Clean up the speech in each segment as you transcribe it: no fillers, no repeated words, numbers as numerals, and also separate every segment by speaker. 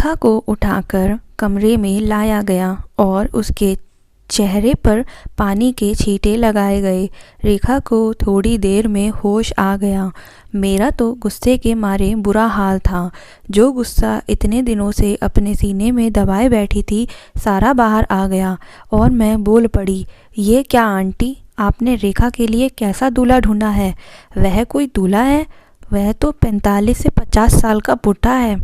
Speaker 1: रेखा को उठाकर कमरे में लाया गया और उसके चेहरे पर पानी के छींटे लगाए गए। रेखा को थोड़ी देर में होश आ गया। मेरा तो गुस्से के मारे बुरा हाल था। जो गुस्सा इतने दिनों से अपने सीने में दबाए बैठी थी, सारा बाहर आ गया और मैं बोल पड़ी, ये क्या आंटी, आपने रेखा के लिए कैसा दूल्हा ढूंढा है? वह कोई दूल्हा है? वह तो 45 से 50 साल का बुढ़ा है।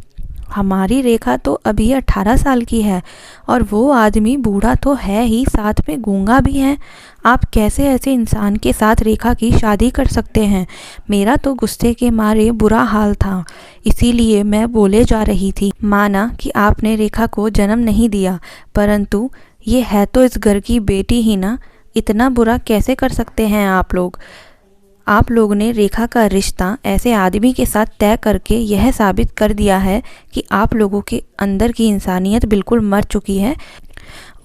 Speaker 1: हमारी रेखा तो अभी 18 साल की है और वो आदमी बूढ़ा तो है ही, साथ में गूंगा भी है। आप कैसे ऐसे इंसान के साथ रेखा की शादी कर सकते हैं? मेरा तो गुस्से के मारे बुरा हाल था, इसीलिए मैं बोले जा रही थी। माना कि आपने रेखा को जन्म नहीं दिया, परंतु ये है तो इस घर की बेटी ही ना। इतना बुरा कैसे कर सकते हैं आप लोग? आप लोग ने रेखा का रिश्ता ऐसे आदमी के साथ तय करके यह साबित कर दिया है कि आप लोगों के अंदर की इंसानियत बिल्कुल मर चुकी है।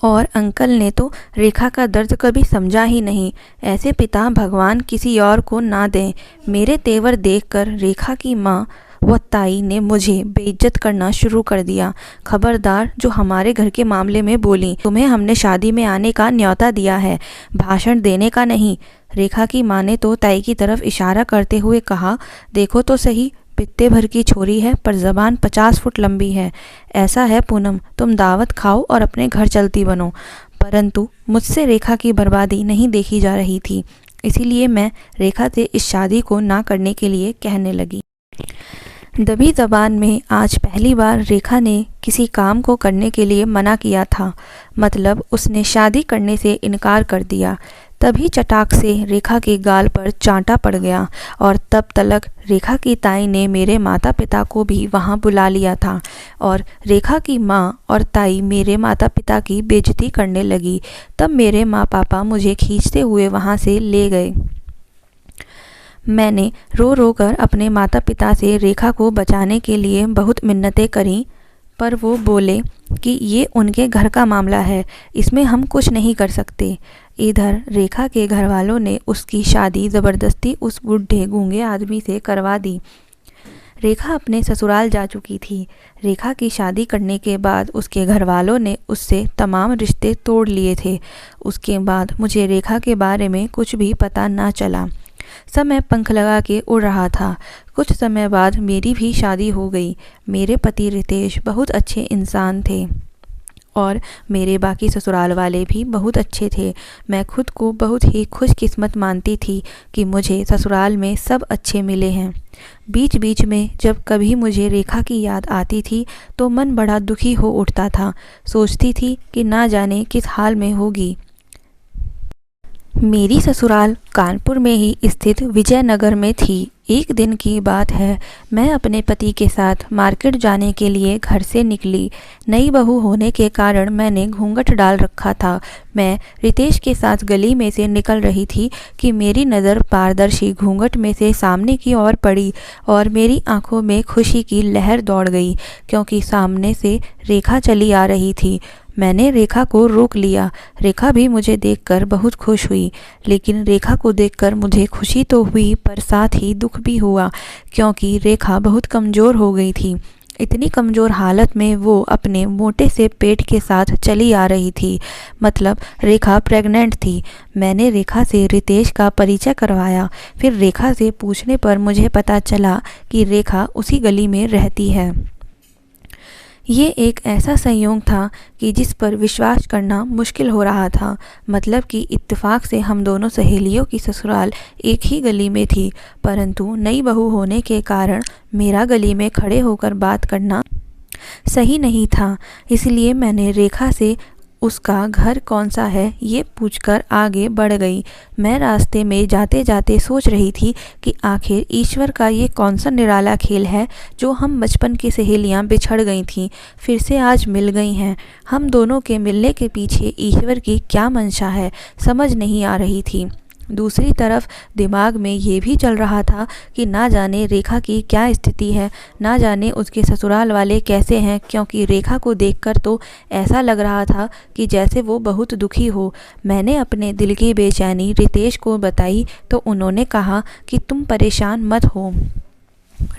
Speaker 1: और अंकल ने तो रेखा का दर्द कभी समझा ही नहीं। ऐसे पिता भगवान किसी और को ना दें। मेरे तेवर देखकर रेखा की माँ व ताई ने मुझे बेइज्जत करना शुरू कर दिया। खबरदार जो हमारे घर के मामले में बोली, तुम्हें हमने शादी में आने का न्योता दिया है, भाषण देने का नहीं। रेखा की माँ ने तो ताई की तरफ इशारा करते हुए कहा, देखो तो सही, पित्ते भर की छोरी है पर ज़बान 50 फुट लंबी है। ऐसा है पूनम, तुम दावत खाओ और अपने घर चलती बनो। परंतु मुझसे रेखा की बर्बादी नहीं देखी जा रही थी, इसीलिए मैं रेखा से इस शादी को ना करने के लिए कहने लगी। दबी ज़बान में आज पहली बार रेखा ने किसी काम को करने के लिए मना किया था, मतलब उसने शादी करने से इनकार कर दिया। तभी चटाक से रेखा के गाल पर चांटा पड़ गया और तब तलक रेखा की ताई ने मेरे माता पिता को भी वहां बुला लिया था और रेखा की माँ और ताई मेरे माता पिता की बेइज्जती करने लगी। तब मेरे माँ पापा मुझे खींचते हुए वहां से ले गए। मैंने रो रो कर अपने माता पिता से रेखा को बचाने के लिए बहुत मिन्नतें करीं, पर वो बोले कि ये उनके घर का मामला है, इसमें हम कुछ नहीं कर सकते। इधर रेखा के घर वालों ने उसकी शादी ज़बरदस्ती उस बूढ़े गूंगे आदमी से करवा दी। रेखा अपने ससुराल जा चुकी थी। रेखा की शादी करने के बाद उसके घर वालों ने उससे तमाम रिश्ते तोड़ लिए थे। उसके बाद मुझे रेखा के बारे में कुछ भी पता ना चला। समय पंख लगा के उड़ रहा था। कुछ समय बाद मेरी भी शादी हो गई। मेरे पति रितेश बहुत अच्छे इंसान थे और मेरे बाकी ससुराल वाले भी बहुत अच्छे थे। मैं खुद को बहुत ही खुशकिस्मत मानती थी कि मुझे ससुराल में सब अच्छे मिले हैं। बीच बीच में जब कभी मुझे रेखा की याद आती थी तो मन बड़ा दुखी हो उठता था। सोचती थी कि ना जाने किस हाल में होगी। मेरी ससुराल कानपुर में ही स्थित विजयनगर में थी। एक दिन की बात है, मैं अपने पति के साथ मार्केट जाने के लिए घर से निकली। नई बहू होने के कारण मैंने घूंघट डाल रखा था। मैं रितेश के साथ गली में से निकल रही थी कि मेरी नज़र पारदर्शी घूंघट में से सामने की ओर पड़ी और मेरी आंखों में खुशी की लहर दौड़ गई, क्योंकि सामने से रेखा चली आ रही थी। मैंने रेखा को रोक लिया। रेखा भी मुझे देखकर बहुत खुश हुई, लेकिन रेखा को देखकर मुझे खुशी तो हुई पर साथ ही दुख भी हुआ, क्योंकि रेखा बहुत कमज़ोर हो गई थी। इतनी कमज़ोर हालत में वो अपने मोटे से पेट के साथ चली आ रही थी, मतलब रेखा प्रेग्नेंट थी। मैंने रेखा से रितेश का परिचय करवाया। फिर रेखा से पूछने पर मुझे पता चला कि रेखा उसी गली में रहती है। ये एक ऐसा संयोग था कि जिस पर विश्वास करना मुश्किल हो रहा था, मतलब कि इत्तेफाक से हम दोनों सहेलियों की ससुराल एक ही गली में थी, परंतु नई बहू होने के कारण मेरा गली में खड़े होकर बात करना सही नहीं था। इसलिए मैंने रेखा से उसका घर कौन सा है ये पूछकर आगे बढ़ गई। मैं रास्ते में जाते जाते सोच रही थी कि आखिर ईश्वर का ये कौन सा निराला खेल है जो हम बचपन की सहेलियां बिछड़ गई थीं फिर से आज मिल गई हैं। हम दोनों के मिलने के पीछे ईश्वर की क्या मंशा है, समझ नहीं आ रही थी। दूसरी तरफ दिमाग में ये भी चल रहा था कि ना जाने रेखा की क्या स्थिति है, ना जाने उसके ससुराल वाले कैसे हैं, क्योंकि रेखा को देखकर तो ऐसा लग रहा था कि जैसे वो बहुत दुखी हो। मैंने अपने दिल की बेचैनी रितेश को बताई तो उन्होंने कहा कि तुम परेशान मत हो,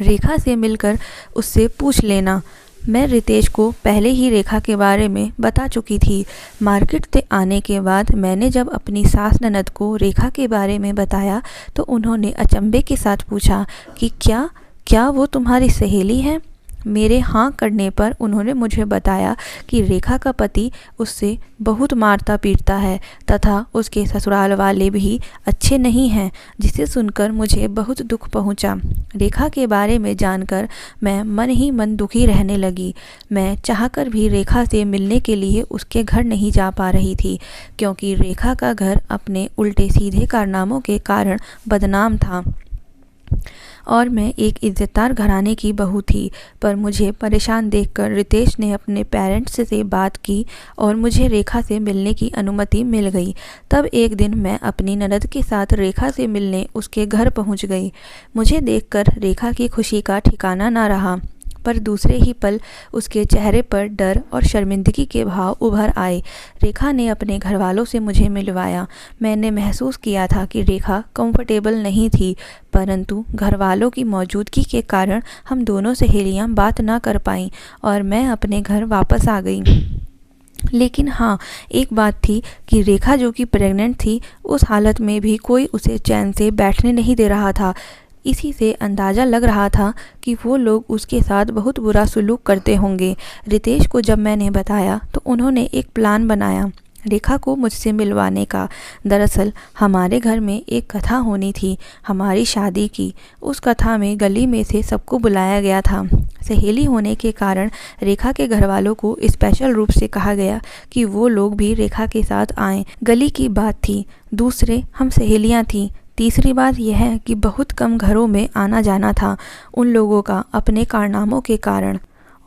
Speaker 1: रेखा से मिलकर उससे पूछ लेना। मैं रितेश को पहले ही रेखा के बारे में बता चुकी थी। मार्केट से आने के बाद मैंने जब अपनी सास ननद को रेखा के बारे में बताया तो उन्होंने अचंभे के साथ पूछा कि क्या क्या वो तुम्हारी सहेली है। मेरे हाँ करने पर उन्होंने मुझे बताया कि रेखा का पति उससे बहुत मारता पीटता है तथा उसके ससुराल वाले भी अच्छे नहीं हैं, जिसे सुनकर मुझे बहुत दुख पहुंचा। रेखा के बारे में जानकर मैं मन ही मन दुखी रहने लगी। मैं चाहकर भी रेखा से मिलने के लिए उसके घर नहीं जा पा रही थी, क्योंकि रेखा का घर अपने उल्टे सीधे कारनामों के कारण बदनाम था और मैं एक इज्जतदार घराने की बहू थी। पर मुझे परेशान देखकर रितेश ने अपने पेरेंट्स से बात की और मुझे रेखा से मिलने की अनुमति मिल गई। तब एक दिन मैं अपनी ननद के साथ रेखा से मिलने उसके घर पहुंच गई। मुझे देखकर रेखा की खुशी का ठिकाना ना रहा, पर दूसरे ही पल उसके चेहरे पर डर और शर्मिंदगी के भाव उभर आए। रेखा ने अपने घर वालों से मुझे मिलवाया। मैंने महसूस किया था कि रेखा कंफर्टेबल नहीं थी, परंतु घर वालों की मौजूदगी के कारण हम दोनों सहेलियां बात ना कर पाईं और मैं अपने घर वापस आ गई। लेकिन हाँ, एक बात थी कि रेखा जो कि प्रेग्नेंट थी, उस हालत में भी कोई उसे चैन से बैठने नहीं दे रहा था। इसी से अंदाज़ा लग रहा था कि वो लोग उसके साथ बहुत बुरा सलूक करते होंगे। रितेश को जब मैंने बताया तो उन्होंने एक प्लान बनाया रेखा को मुझसे मिलवाने का। दरअसल हमारे घर में एक कथा होनी थी, हमारी शादी की। उस कथा में गली में से सबको बुलाया गया था। सहेली होने के कारण रेखा के घर वालों को स्पेशल रूप से कहा गया कि वो लोग भी रेखा के साथ आएं। गली की बात थी, दूसरे हम सहेलियां थीं। तीसरी बात यह है कि बहुत कम घरों में आना जाना था उन लोगों का अपने कारनामों के कारण,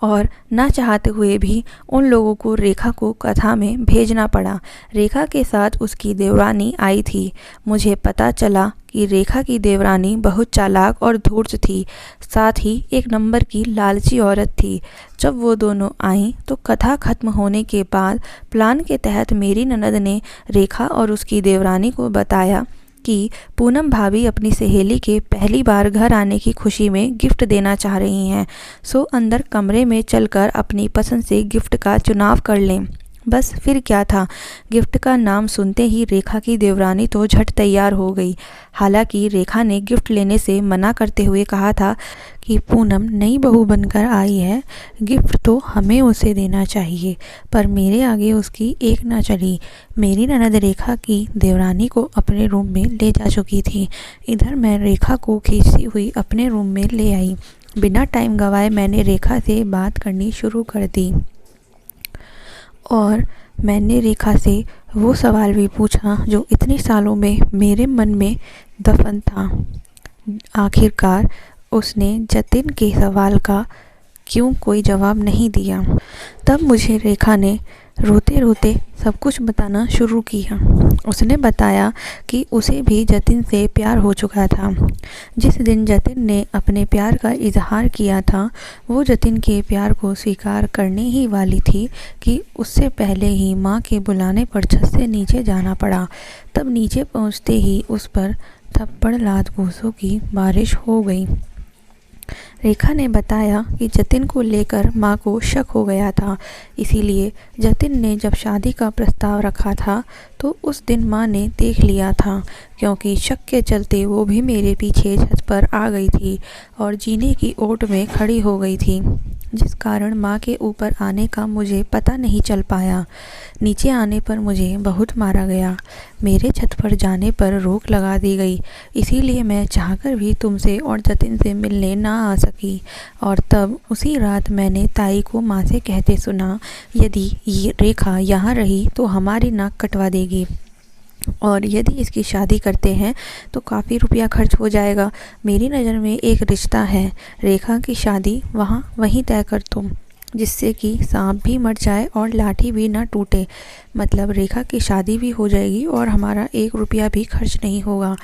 Speaker 1: और ना चाहते हुए भी उन लोगों को रेखा को कथा में भेजना पड़ा। रेखा के साथ उसकी देवरानी आई थी। मुझे पता चला कि रेखा की देवरानी बहुत चालाक और धूर्त थी, साथ ही एक नंबर की लालची औरत थी। जब वो दोनों आईं तो कथा खत्म होने के बाद प्लान के तहत मेरी ननद ने रेखा और उसकी देवरानी को बताया कि पूनम भाभी अपनी सहेली के पहली बार घर आने की खुशी में गिफ्ट देना चाह रही हैं, सो अंदर कमरे में चलकर अपनी पसंद से गिफ्ट का चुनाव कर लें। बस फिर क्या था, गिफ्ट का नाम सुनते ही रेखा की देवरानी तो झट तैयार हो गई। हालांकि रेखा ने गिफ्ट लेने से मना करते हुए कहा था कि पूनम नई बहू बनकर आई है, गिफ्ट तो हमें उसे देना चाहिए। पर मेरे आगे उसकी एक ना चली। मेरी ननद रेखा की देवरानी को अपने रूम में ले जा चुकी थी। इधर मैं रेखा को खींचती हुई अपने रूम में ले आई। बिना टाइम गंवाए मैंने रेखा से बात करनी शुरू कर दी और मैंने रेखा से वो सवाल भी पूछा जो इतने सालों में मेरे मन में दफन था। आखिरकार उसने जतिन के सवाल का क्यों कोई जवाब नहीं दिया। तब मुझे रेखा ने रोते रोते सब कुछ बताना शुरू किया। उसने बताया कि उसे भी जतिन से प्यार हो चुका था। जिस दिन जतिन ने अपने प्यार का इजहार किया था, वो जतिन के प्यार को स्वीकार करने ही वाली थी कि उससे पहले ही माँ के बुलाने पर छत से नीचे जाना पड़ा। तब नीचे पहुँचते ही उस पर थप्पड़ लात घूंसों की बारिश हो गई। रेखा ने बताया कि जतिन को लेकर माँ को शक हो गया था, इसीलिए जतिन ने जब शादी का प्रस्ताव रखा था तो उस दिन माँ ने देख लिया था, क्योंकि शक के चलते वो भी मेरे पीछे छत पर आ गई थी और जीने की ओट में खड़ी हो गई थी, जिस कारण माँ के ऊपर आने का मुझे पता नहीं चल पाया। नीचे आने पर मुझे बहुत मारा गया। मेरे छत पर जाने पर रोक लगा दी गई, इसीलिए मैं चाहकर भी तुमसे और जतिन से मिलने ना आ सकी। और तब उसी रात मैंने ताई को माँ से कहते सुना, यदि ये रेखा यहाँ रही तो हमारी नाक कटवा देगी, और यदि इसकी शादी करते हैं तो काफ़ी रुपया खर्च हो जाएगा। मेरी नज़र में एक रिश्ता है, रेखा की शादी वहीं तय कर तुम, जिससे कि सांप भी मर जाए और लाठी भी ना टूटे। मतलब रेखा की शादी भी हो जाएगी और हमारा 1 रुपया भी खर्च नहीं होगा।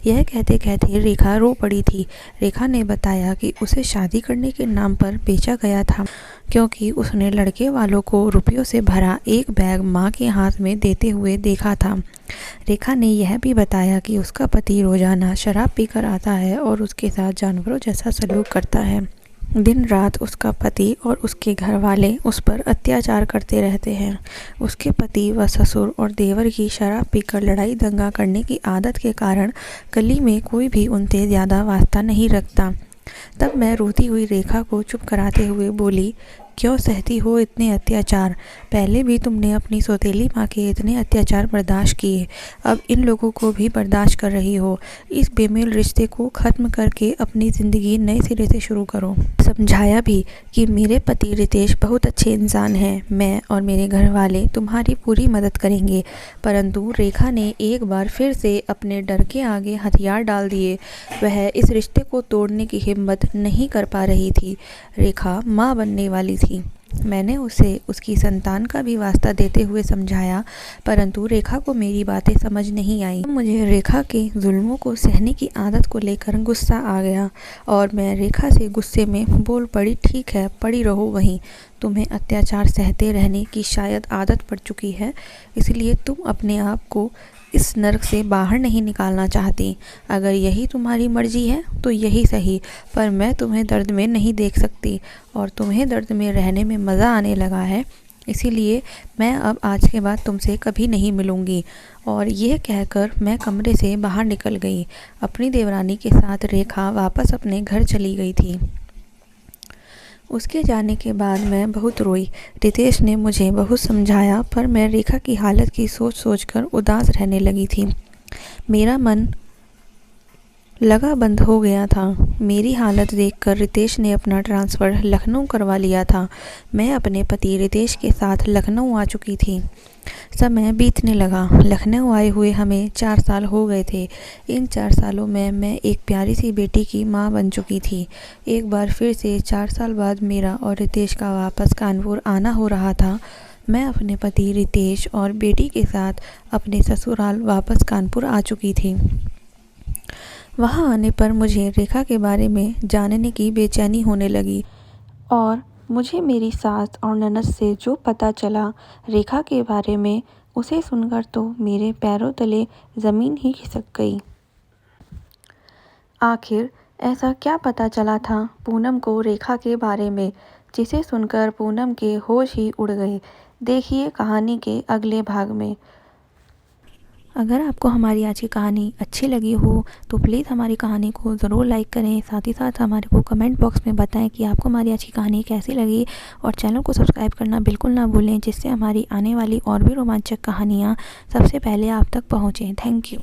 Speaker 1: यह कहते कहते रेखा रो पड़ी थी। रेखा ने बताया कि उसे शादी करने के नाम पर बेचा गया था, क्योंकि उसने लड़के वालों को रुपयों से भरा एक बैग माँ के हाथ में देते हुए देखा था। रेखा ने यह भी बताया कि उसका पति रोजाना शराब पीकर आता है और उसके साथ जानवरों जैसा सलूक करता है। दिन रात उसका पति और उसके घर वाले उस पर अत्याचार करते रहते हैं। उसके पति व ससुर और देवर की शराब पीकर लड़ाई दंगा करने की आदत के कारण गली में कोई भी उनसे ज़्यादा वास्ता नहीं रखता। तब मैं रोती हुई रेखा को चुप कराते हुए बोली, क्यों सहती हो इतने अत्याचार? पहले भी तुमने अपनी सौतेली माँ के इतने अत्याचार बर्दाश्त किए, अब इन लोगों को भी बर्दाश्त कर रही हो। इस बेमेल रिश्ते को ख़त्म करके अपनी ज़िंदगी नए सिरे से शुरू करो। समझाया भी कि मेरे पति रितेश बहुत अच्छे इंसान हैं, मैं और मेरे घर वाले तुम्हारी पूरी मदद करेंगे। परंतु रेखा ने एक बार फिर से अपने डर के आगे हथियार डाल दिए। वह इस रिश्ते को तोड़ने की हिम्मत नहीं कर पा रही थी। रेखा माँ बनने वाली थी। मैंने उसे उसकी संतान का भी वास्ता देते हुए समझाया, परंतु रेखा को मेरी बातें समझ नहीं आई। मुझे रेखा के जुल्मों को सहने की आदत को लेकर गुस्सा आ गया और मैं रेखा से गुस्से में बोल पड़ी, ठीक है, पड़ी रहो वहीं। तुम्हें अत्याचार सहते रहने की शायद आदत पड़ चुकी है, इसलिए तुम अपने आप को इस नरक से बाहर नहीं निकालना चाहती। अगर यही तुम्हारी मर्जी है तो यही सही, पर मैं तुम्हें दर्द में नहीं देख सकती और तुम्हें दर्द में रहने में मज़ा आने लगा है, इसीलिए मैं अब आज के बाद तुमसे कभी नहीं मिलूँगी। और यह कहकर मैं कमरे से बाहर निकल गई। अपनी देवरानी के साथ रेखा वापस अपने घर चली गई थी। उसके जाने के बाद मैं बहुत रोई। रितेश ने मुझे बहुत समझाया, पर मैं रेखा की हालत की सोच सोचकर उदास रहने लगी थी। मेरा मन लगा बंद हो गया था। मेरी हालत देखकर रितेश ने अपना ट्रांसफ़र लखनऊ करवा लिया था। मैं अपने पति रितेश के साथ लखनऊ आ चुकी थी। समय बीतने लगा। लखनऊ आए हुए हमें 4 साल हो गए थे। इन 4 सालों में मैं एक प्यारी सी बेटी की माँ बन चुकी थी। एक बार फिर से 4 साल बाद मेरा और रितेश का वापस कानपुर आना हो रहा था। मैं अपने पति रितेश और बेटी के साथ अपने ससुराल वापस कानपुर आ चुकी थी। वहाँ आने पर मुझे रेखा के बारे में जानने की बेचैनी होने लगी और मुझे मेरी सास और ननद से जो पता चला रेखा के बारे में, उसे सुनकर तो मेरे पैरों तले ज़मीन ही खिसक गई। आखिर ऐसा क्या पता चला था पूनम को रेखा के बारे में, जिसे सुनकर पूनम के होश ही उड़ गए? देखिए कहानी के अगले भाग में। अगर आपको हमारी आज की कहानी अच्छी लगी हो तो प्लीज़ हमारी कहानी को ज़रूर लाइक करें। साथ ही साथ हमारे को कमेंट बॉक्स में बताएं कि आपको हमारी आज की कहानी कैसी लगी और चैनल को सब्सक्राइब करना बिल्कुल ना भूलें, जिससे हमारी आने वाली और भी रोमांचक कहानियाँ सबसे पहले आप तक पहुँचें। Thank you.